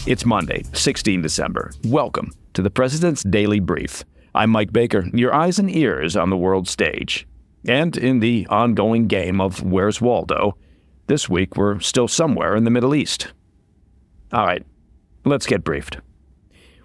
It's Monday, 16 December. Welcome to the President's Daily Brief. I'm Mike Baker, your eyes and ears on the world stage. And in the ongoing game of Where's Waldo, this week we're still somewhere in the Middle East. All right, let's get briefed.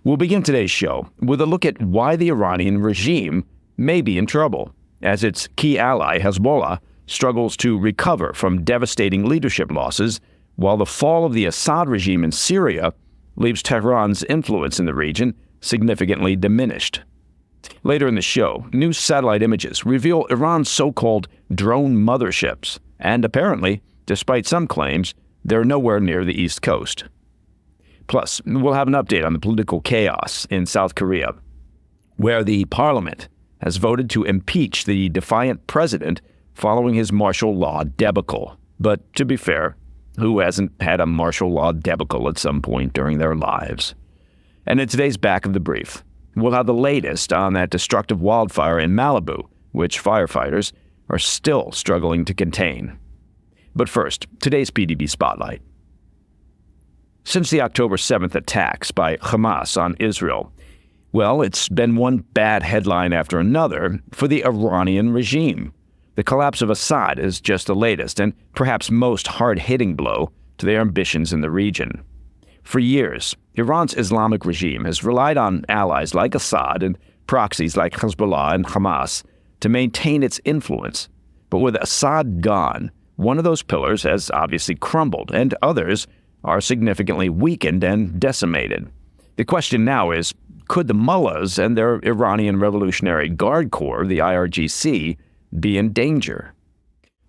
We'll begin today's show with a look at why the Iranian regime may be in trouble, as its key ally, Hezbollah, struggles to recover from devastating leadership losses, while the fall of the Assad regime in Syria leaves Tehran's influence in the region significantly diminished. Later in the show, new satellite images reveal Iran's so-called drone motherships, and apparently, despite some claims, they're nowhere near the East Coast. Plus, we'll have an update on the political chaos in South Korea, where the parliament has voted to impeach the defiant president following his martial law debacle. But to be fair, who hasn't had a martial law debacle at some point during their lives? And in today's Back of the Brief, we'll have the latest on that destructive wildfire in Malibu, which firefighters are still struggling to contain. But first, today's PDB Spotlight. Since the October 7th attacks by Hamas on Israel, well, it's been one bad headline after another for the Iranian regime. The collapse of Assad is just the latest and perhaps most hard-hitting blow to their ambitions in the region. For years, Iran's Islamic regime has relied on allies like Assad and proxies like Hezbollah and Hamas to maintain its influence. But with Assad gone, one of those pillars has obviously crumbled, and others are significantly weakened and decimated. The question now is, could the mullahs and their Iranian Revolutionary Guard Corps, the IRGC, be in danger?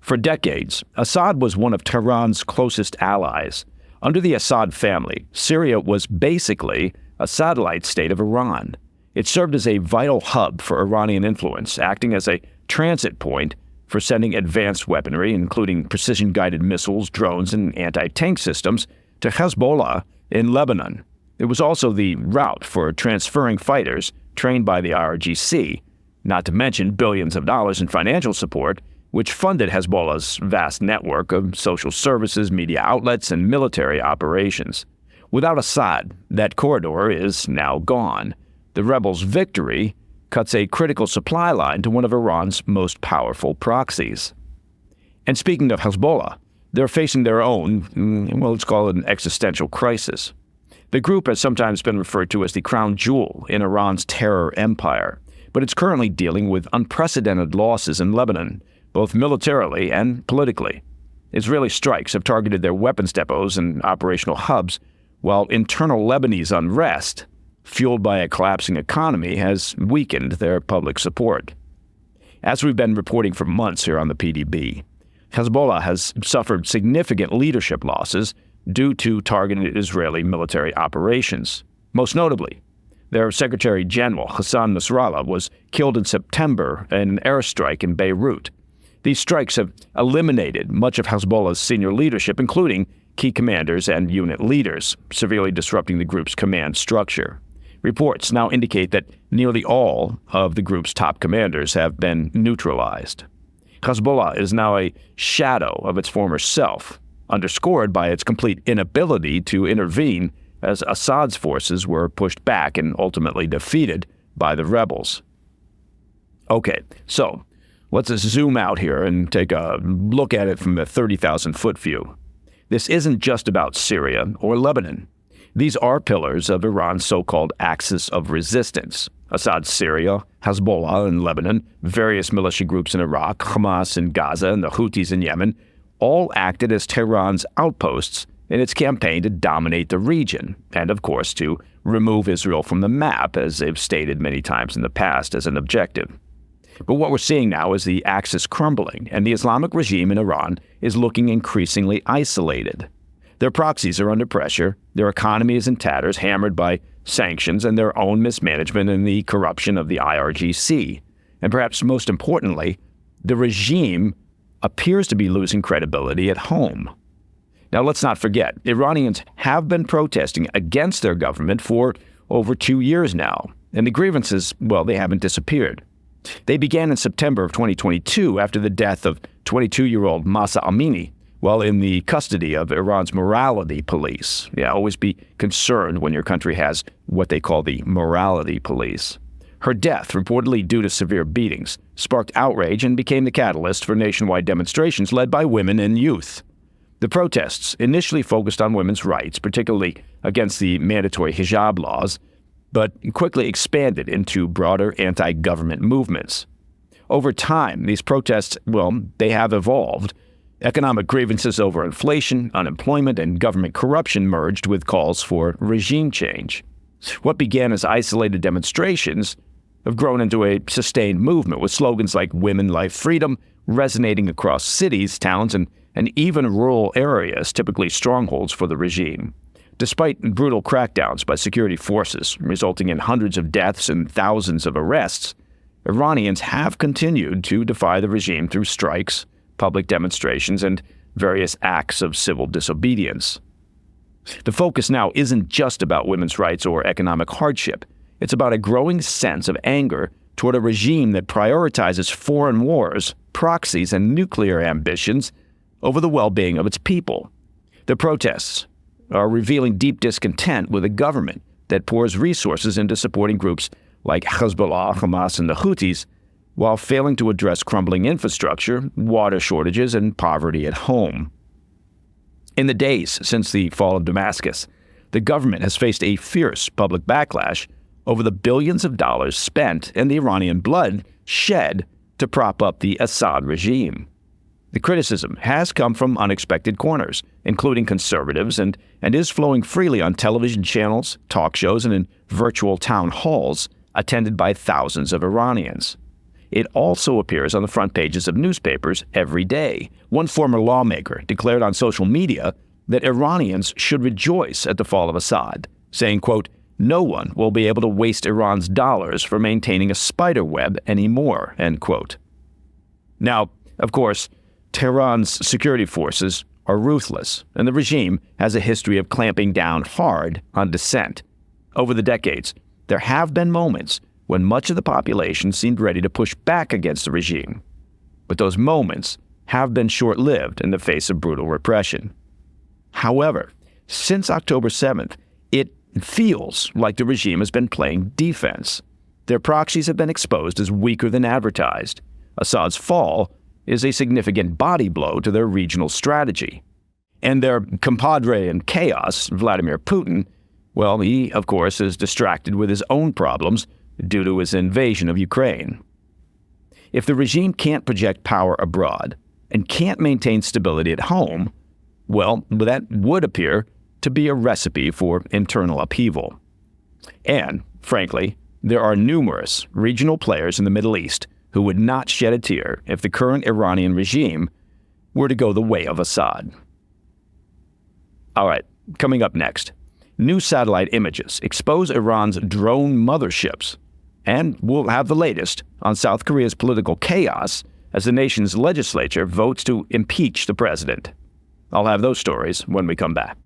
For decades, Assad was one of Tehran's closest allies. Under the Assad family, Syria was basically a satellite state of Iran. It served as a vital hub for Iranian influence, acting as a transit point for sending advanced weaponry, including precision-guided missiles, drones, and anti-tank systems, to Hezbollah in Lebanon. It was also the route for transferring fighters trained by the IRGC, not to mention billions of dollars in financial support, which funded Hezbollah's vast network of social services, media outlets, and military operations. Without Assad, that corridor is now gone. The rebels' victory cuts a critical supply line to one of Iran's most powerful proxies. And speaking of Hezbollah, they're facing their own, well, let's call it an existential crisis. The group has sometimes been referred to as the crown jewel in Iran's terror empire, but it's currently dealing with unprecedented losses in Lebanon, both militarily and politically. Israeli strikes have targeted their weapons depots and operational hubs, while internal Lebanese unrest, fueled by a collapsing economy, has weakened their public support. As we've been reporting for months here on the PDB, Hezbollah has suffered significant leadership losses due to targeted Israeli military operations. Most notably, their Secretary General, Hassan Nasrallah, was killed in September in an airstrike in Beirut. These strikes have eliminated much of Hezbollah's senior leadership, including key commanders and unit leaders, severely disrupting the group's command structure. Reports now indicate that nearly all of the group's top commanders have been neutralized. Hezbollah is now a shadow of its former self, underscored by its complete inability to intervene as Assad's forces were pushed back and ultimately defeated by the rebels. Okay, so let's zoom out here and take a look at it from the 30,000-foot view. This isn't just about Syria or Lebanon. These are pillars of Iran's so-called axis of resistance. Assad's Syria, Hezbollah in Lebanon, various militia groups in Iraq, Hamas in Gaza, and the Houthis in Yemen all acted as Tehran's outposts in its campaign to dominate the region, and of course to remove Israel from the map, as they've stated many times in the past as an objective. But what we're seeing now is the axis crumbling, and the Islamic regime in Iran is looking increasingly isolated. Their proxies are under pressure, their economy is in tatters, hammered by sanctions and their own mismanagement and the corruption of the IRGC. And perhaps most importantly, the regime appears to be losing credibility at home. Now, let's not forget, Iranians have been protesting against their government for over 2 years now, and the grievances, well, they haven't disappeared. They began in September of 2022 after the death of 22-year-old Mahsa Amini, while in the custody of Iran's morality police. Yeah, always be concerned when your country has what they call the morality police. Her death, reportedly due to severe beatings, sparked outrage and became the catalyst for nationwide demonstrations led by women and youth. The protests initially focused on women's rights, particularly against the mandatory hijab laws, but quickly expanded into broader anti-government movements. Over time, these protests, they have evolved. Economic grievances over inflation, unemployment, and government corruption merged with calls for regime change. What began as isolated demonstrations have grown into a sustained movement with slogans like "Women, Life, Freedom" resonating across cities, towns, and even rural areas, typically strongholds for the regime. Despite brutal crackdowns by security forces, resulting in hundreds of deaths and thousands of arrests, Iranians have continued to defy the regime through strikes, public demonstrations, and various acts of civil disobedience. The focus now isn't just about women's rights or economic hardship. It's about a growing sense of anger toward a regime that prioritizes foreign wars, proxies, and nuclear ambitions over the well-being of its people. The protests are revealing deep discontent with a government that pours resources into supporting groups like Hezbollah, Hamas, and the Houthis, while failing to address crumbling infrastructure, water shortages, and poverty at home. In the days since the fall of Damascus, the government has faced a fierce public backlash over the billions of dollars spent and the Iranian blood shed to prop up the Assad regime. The criticism has come from unexpected corners, including conservatives, and is flowing freely on television channels, talk shows, and in virtual town halls attended by thousands of Iranians. It also appears on the front pages of newspapers every day. One former lawmaker declared on social media that Iranians should rejoice at the fall of Assad, saying, quote, "No one will be able to waste Iran's dollars for maintaining a spider web anymore," end quote. Now, of course, Tehran's security forces are ruthless, and the regime has a history of clamping down hard on dissent. Over the decades, there have been moments when much of the population seemed ready to push back against the regime. But those moments have been short-lived in the face of brutal repression. However, since October 7th, it feels like the regime has been playing defense. Their proxies have been exposed as weaker than advertised. Assad's fall is a significant body blow to their regional strategy. And their compadre in chaos, Vladimir Putin, he, of course, is distracted with his own problems due to his invasion of Ukraine. If the regime can't project power abroad and can't maintain stability at home, that would appear to be a recipe for internal upheaval. And, frankly, there are numerous regional players in the Middle East who would not shed a tear if the current Iranian regime were to go the way of Assad. All right, coming up next, new satellite images expose Iran's drone motherships, and we'll have the latest on South Korea's political chaos as the nation's legislature votes to impeach the president. I'll have those stories when we come back.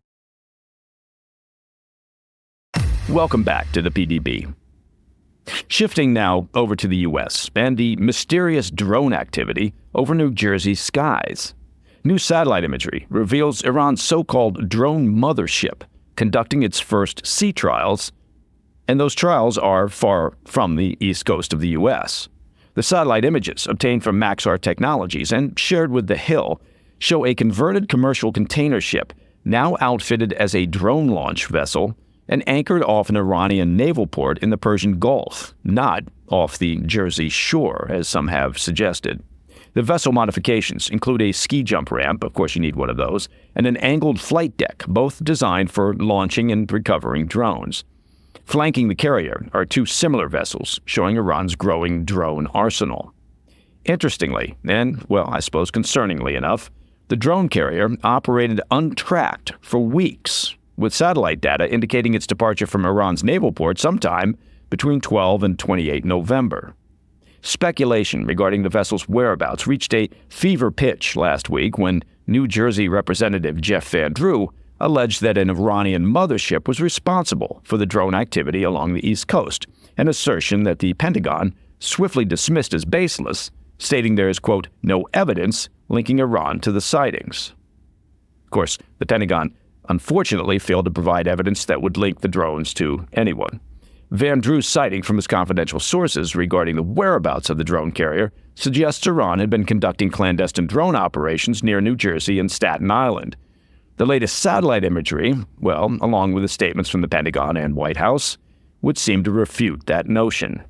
Welcome back to the PDB. Shifting now over to the U.S. and the mysterious drone activity over New Jersey's skies. New satellite imagery reveals Iran's so-called drone mothership conducting its first sea trials, and those trials are far from the east coast of the U.S. The satellite images obtained from Maxar Technologies and shared with The Hill show a converted commercial container ship now outfitted as a drone launch vessel and anchored off an Iranian naval port in the Persian Gulf, not off the Jersey shore, as some have suggested. The vessel modifications include a ski jump ramp, of course you need one of those, and an angled flight deck, both designed for launching and recovering drones. Flanking the carrier are two similar vessels, showing Iran's growing drone arsenal. Interestingly, and, I suppose concerningly enough, the drone carrier operated untracked for weeks, with satellite data indicating its departure from Iran's naval port sometime between 12 and 28 November. Speculation regarding the vessel's whereabouts reached a fever pitch last week when New Jersey Representative Jeff Van Drew alleged that an Iranian mothership was responsible for the drone activity along the East Coast, an assertion that the Pentagon swiftly dismissed as baseless, stating there is, quote, no evidence linking Iran to the sightings. Of course, the Pentagon unfortunately failed to provide evidence that would link the drones to anyone. Van Drew's citing from his confidential sources regarding the whereabouts of the drone carrier suggests Iran had been conducting clandestine drone operations near New Jersey and Staten Island. The latest satellite imagery, well, along with the statements from the Pentagon and White House, would seem to refute that notion.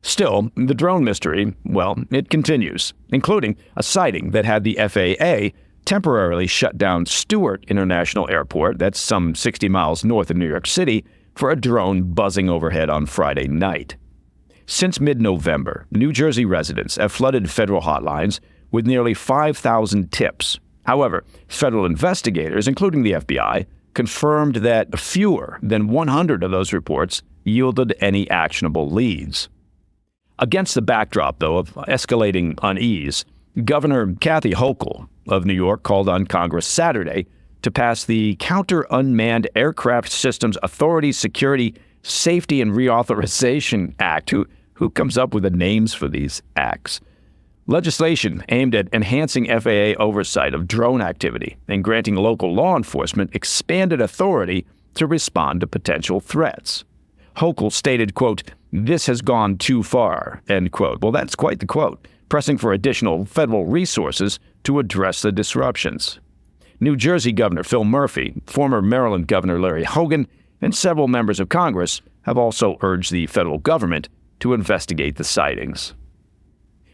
Still, the drone mystery, well, it continues, including a sighting that had the FAA temporarily shut down Stewart International Airport, that's some 60 miles north of New York City, for a drone buzzing overhead on Friday night. Since mid-November, New Jersey residents have flooded federal hotlines with nearly 5,000 tips. However, federal investigators, including the FBI, confirmed that fewer than 100 of those reports yielded any actionable leads. Against the backdrop, though, of escalating unease, Governor Kathy Hochul of New York called on Congress Saturday to pass the Counter-Unmanned Aircraft Systems Authority Security, Safety, and Reauthorization Act. Who comes up with the names for these acts? Legislation aimed at enhancing FAA oversight of drone activity and granting local law enforcement expanded authority to respond to potential threats. Hochul stated, quote, "This has gone too far," end quote. Well, that's quite the quote, pressing for additional federal resources to address the disruptions. New Jersey Governor Phil Murphy, former Maryland Governor Larry Hogan, and several members of Congress have also urged the federal government to investigate the sightings.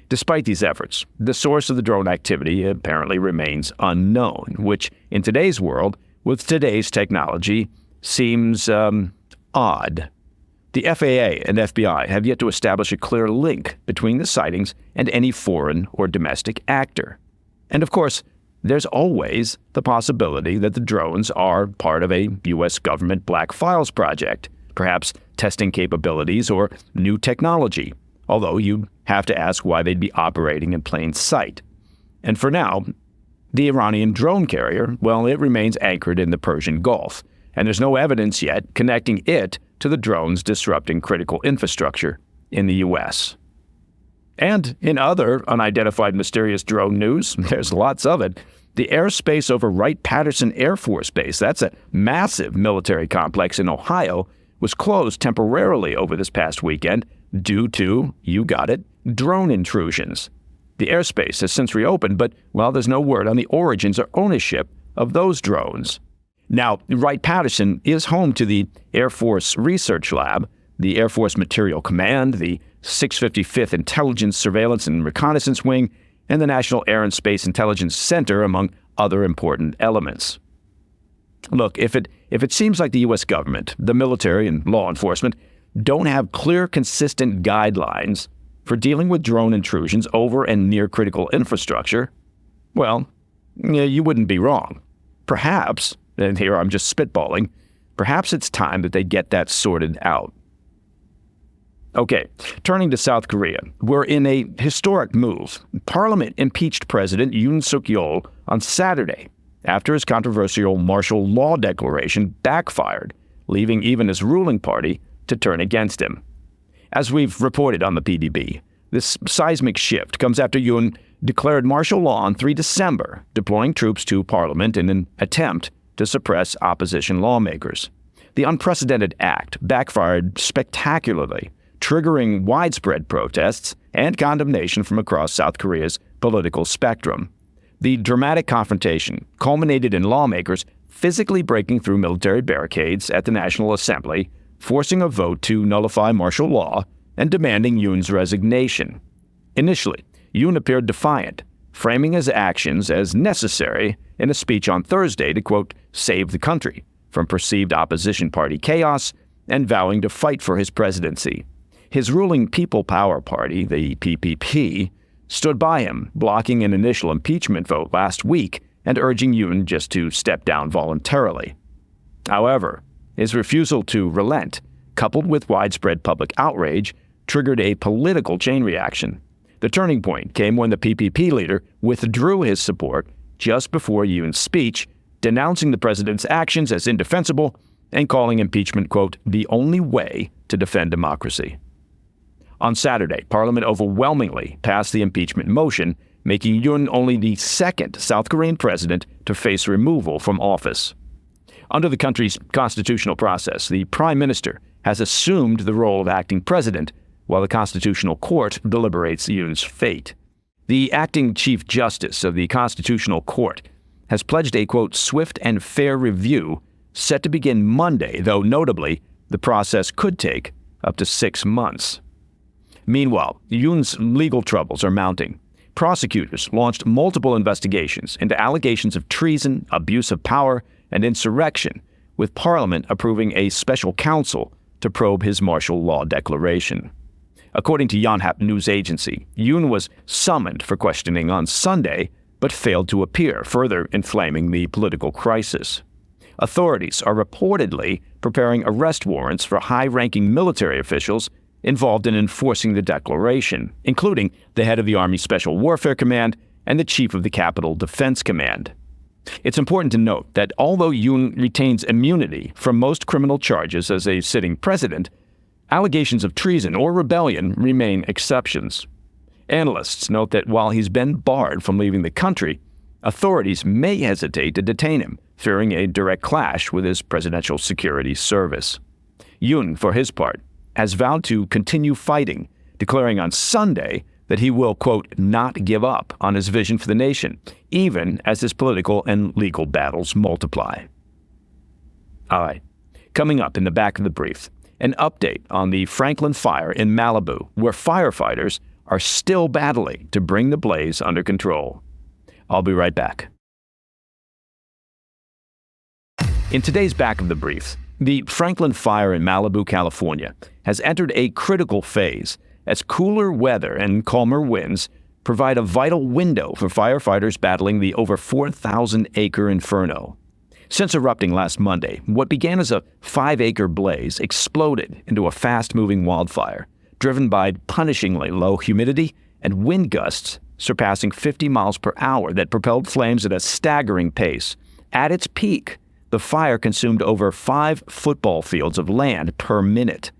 Despite these efforts, the source of the drone activity apparently remains unknown, which in today's world, with today's technology, seems odd. The FAA and FBI have yet to establish a clear link between the sightings and any foreign or domestic actor. And of course, there's always the possibility that the drones are part of a U.S. government Black Files project, perhaps testing capabilities or new technology, although you have to ask why they'd be operating in plain sight. And for now, the Iranian drone carrier, well, it remains anchored in the Persian Gulf, and there's no evidence yet connecting it to the drones disrupting critical infrastructure in the U.S. And in other unidentified mysterious drone news, there's lots of it, the airspace over Wright-Patterson Air Force Base, that's a massive military complex in Ohio, was closed temporarily over this past weekend due to, you got it, drone intrusions. The airspace has since reopened, but, well, there's no word on the origins or ownership of those drones. Now, Wright-Patterson is home to the Air Force Research Lab, the Air Force Material Command, the 655th Intelligence, Surveillance, and Reconnaissance Wing, and the National Air and Space Intelligence Center, among other important elements. Look, if it seems like the U.S. government, the military, and law enforcement don't have clear, consistent guidelines for dealing with drone intrusions over and near critical infrastructure, well, you wouldn't be wrong. Perhaps, and here I'm just spitballing, perhaps it's time that they get that sorted out. Okay, turning to South Korea, we're in a historic move. Parliament impeached President Yoon Suk-yeol on Saturday after his controversial martial law declaration backfired, leaving even his ruling party to turn against him. As we've reported on the PDB, this seismic shift comes after Yoon declared martial law on 3 December, deploying troops to Parliament in an attempt to suppress opposition lawmakers. The unprecedented act backfired spectacularly, triggering widespread protests and condemnation from across South Korea's political spectrum. The dramatic confrontation culminated in lawmakers physically breaking through military barricades at the National Assembly, forcing a vote to nullify martial law and demanding Yoon's resignation. Initially, Yoon appeared defiant, framing his actions as necessary in a speech on Thursday to, quote, save the country from perceived opposition party chaos and vowing to fight for his presidency. His ruling People Power Party, the PPP, stood by him, blocking an initial impeachment vote last week and urging Yoon just to step down voluntarily. However, his refusal to relent, coupled with widespread public outrage, triggered a political chain reaction. The turning point came when the PPP leader withdrew his support just before Yoon's speech, denouncing the president's actions as indefensible and calling impeachment, quote, the only way to defend democracy. On Saturday, Parliament overwhelmingly passed the impeachment motion, making Yoon only the second South Korean president to face removal from office. Under the country's constitutional process, the prime minister has assumed the role of acting president while the Constitutional Court deliberates Yoon's fate. The acting Chief Justice of the Constitutional Court has pledged a, quote, swift and fair review set to begin Monday, though notably, the process could take up to 6 months. Meanwhile, Yoon's legal troubles are mounting. Prosecutors launched multiple investigations into allegations of treason, abuse of power, and insurrection, with Parliament approving a special counsel to probe his martial law declaration. According to Yonhap news agency, Yoon was summoned for questioning on Sunday, but failed to appear, further inflaming the political crisis. Authorities are reportedly preparing arrest warrants for high-ranking military officials involved in enforcing the declaration, including the head of the Army Special Warfare Command and the chief of the Capitol Defense Command. It's important to note that although Yoon retains immunity from most criminal charges as a sitting president, allegations of treason or rebellion remain exceptions. Analysts note that while he's been barred from leaving the country, authorities may hesitate to detain him, fearing a direct clash with his presidential security service. Yoon, for his part, has vowed to continue fighting, declaring on Sunday that he will, quote, not give up on his vision for the nation, even as his political and legal battles multiply. All right, coming up in the back of the brief, an update on the Franklin fire in Malibu, where firefighters are still battling to bring the blaze under control. I'll be right back. In today's back of the brief, the Franklin fire in Malibu, California, has entered a critical phase as cooler weather and calmer winds provide a vital window for firefighters battling the over 4,000-acre inferno. Since erupting last Monday, what began as a 5-acre blaze exploded into a fast-moving wildfire, driven by punishingly low humidity and wind gusts surpassing 50 miles per hour that propelled flames at a staggering pace. At its peak, the fire consumed over 5 football fields of land per minute.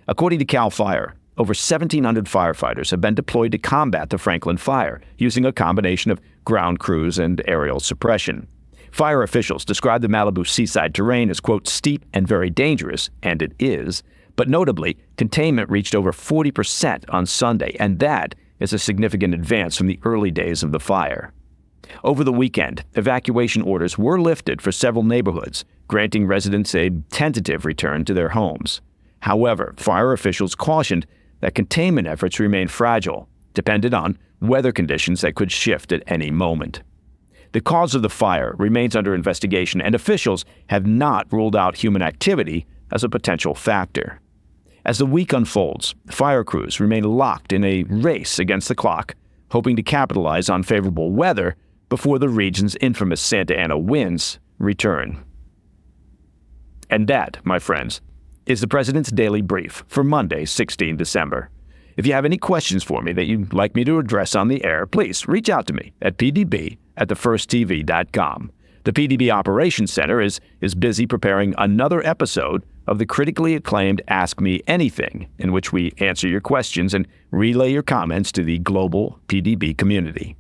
According to CAL FIRE, over 1,700 firefighters have been deployed to combat the Franklin fire, using a combination of ground crews and aerial suppression. Fire officials describe the Malibu seaside terrain as, quote, steep and very dangerous, and it is. But notably, containment reached over 40% on Sunday, and that is a significant advance from the early days of the fire. Over the weekend, evacuation orders were lifted for several neighborhoods, granting residents a tentative return to their homes. However, fire officials cautioned that containment efforts remain fragile, dependent on weather conditions that could shift at any moment. The cause of the fire remains under investigation, and officials have not ruled out human activity as a potential factor. As the week unfolds, fire crews remain locked in a race against the clock, hoping to capitalize on favorable weather before the region's infamous Santa Ana winds return. And that, my friends, is the President's Daily Brief for Monday, 16 December. If you have any questions for me that you'd like me to address on the air, please reach out to me at pdb@thefirsttv.com. The PDB Operations Center is busy preparing another episode of the critically acclaimed Ask Me Anything, in which we answer your questions and relay your comments to the global PDB community.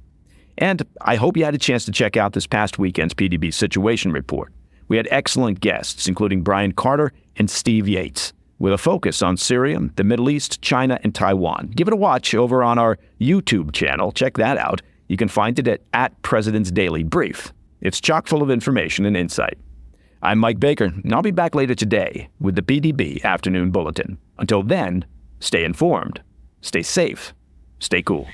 And I hope you had a chance to check out this past weekend's PDB Situation Report. We had excellent guests, including Brian Carter and Steve Yates, with a focus on Syria, the Middle East, China, and Taiwan. Give it a watch over on our YouTube channel. Check that out. You can find it at President's Daily Brief. It's chock full of information and insight. I'm Mike Baker, and I'll be back later today with the PDB Afternoon Bulletin. Until then, stay informed, stay safe, stay cool.